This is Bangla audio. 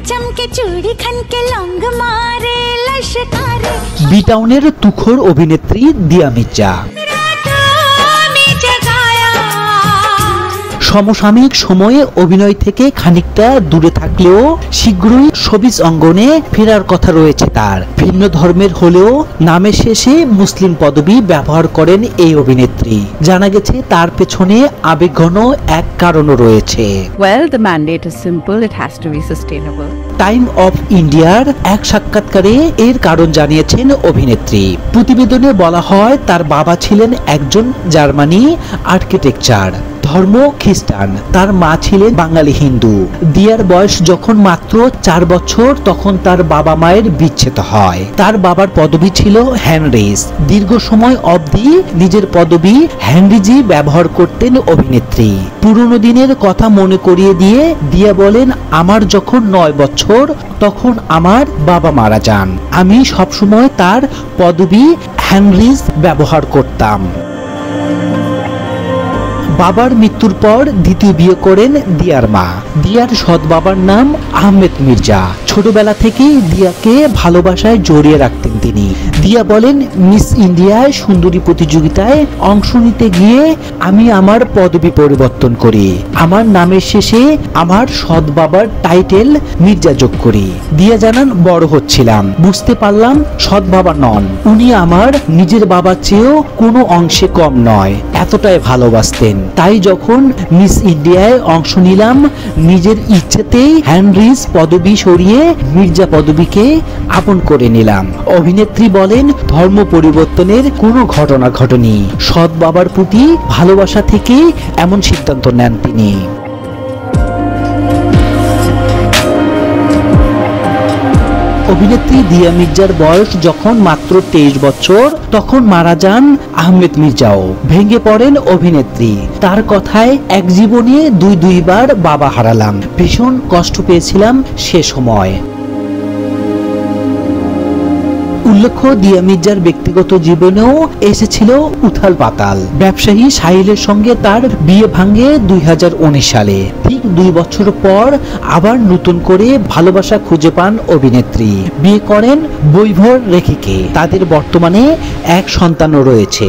चमके चूड़ी खन के लौंग मारे लश्कारे। বি টাউনের তুখোর অভিনেত্রী দিয়া মির্জা সমসাময়িক সময়ে অভিনয় থেকে খানিকটা দূরে থাকলেও শীঘ্রই শোবিজ অঙ্গনে ফেরার কথা রয়েছে তার। ভিন্ন ধর্মের হলেও নামের শেষে মুসলিম পদবি ব্যবহার করেন এই অভিনেত্রী। জানা গেছে তার পেছনে আবেগঘন এক কারণও রয়েছে। Well, the mandate is simple. It has to be sustainable. Time of ইন্ডিয়ার এক সাক্ষাৎকারে এর কারণ জানিয়েছেন অভিনেত্রী। প্রতিবেদনে বলা হয় তার বাবা ছিলেন একজন জার্মানি আর্কিটেকচার, ধর্ম খ্রিস্টান, তার মা ছিলেন বাঙালি হিন্দু। দিয়ার বয়স যখন মাত্র 4 বছর তখন তার বাবা মায়ের বিচ্ছেদ হয়। তার বাবার পদবি ছিল হেনরিজ। দীর্ঘ সময় অবধি নিজের পদবি হেনরিজি ব্যবহার করতেন অভিনেত্রী। পুরনো দিনের কথা মনে করিয়ে দিয়ে দিয়া বলেন, আমার যখন 9 বছর তখন আমার বাবা মারা যান। আমি সবসময় তার পদবি হেনরিজ ব্যবহার করতাম। বাবার মৃত্যুর পর দ্বিতীয় বিয়ে করেন দিয়ার মা। দিয়ার সৎ বাবার নাম আহমেদ মির্জা। ছোটবেলা থেকেই দিয়াকে ভালোবাসায় জড়িয়ে রাখতেন তিনি। দিয়া বলেন, মিস ইন্ডিয়ায় সুন্দরী প্রতিযোগিতায় অংশ নিতে গিয়ে আমি আমার পদবি পরিবর্তন করি। আমার নামের শেষে আমার সৎ বাবার টাইটেল মির্জা যোগ করি। দিয়া জানান, বড় হচ্ছিলাম, বুঝতে পারলাম সৎ বাবা নন, উনি আমার নিজের বাবার চেয়েও কোনো অংশে কম নয়, এতটাই ভালোবাসতেন। তাই যখন মিস ইন্ডিয়ায় অংশ নিলাম নিজের ইচ্ছেতেই হেনরিজ পদবি সরিয়ে মির্জা পদবিকে আপন করে নিলাম। অভিনেত্রী বলেন, ধর্ম পরিবর্তনের কোনো ঘটনা ঘটেনি, সৎ বাবার প্রতি ভালোবাসা থেকে এমন সিদ্ধান্ত নেন তিনি। অভিনেত্রী দিয়া মির্জার বয়স যখন মাত্র 23 বছর তখন মারা যান আহমেদ মির্জাও। ভেঙে পড়েন অভিনেত্রী। তার কথায়, এক জীবনে দুইবার বাবা হারালাম, ভীষণ কষ্ট পেয়েছিলাম সে সময়। উল্লেখ্য, দিয়া মির্জার ব্যক্তিগত জীবনেও এসেছিল উথাল পাতাল। ব্যবসায়ী সাহিলের সঙ্গে তার বিয়ে ভাঙে 2019 সালে। ঠিক 2 বছর পর আবার নতুন করে ভালোবাসা খুঁজে পান অভিনেত্রী। বিয়ে করেন বৈভব রেখিকে। তাদের বর্তমানে এক সন্তানও রয়েছে।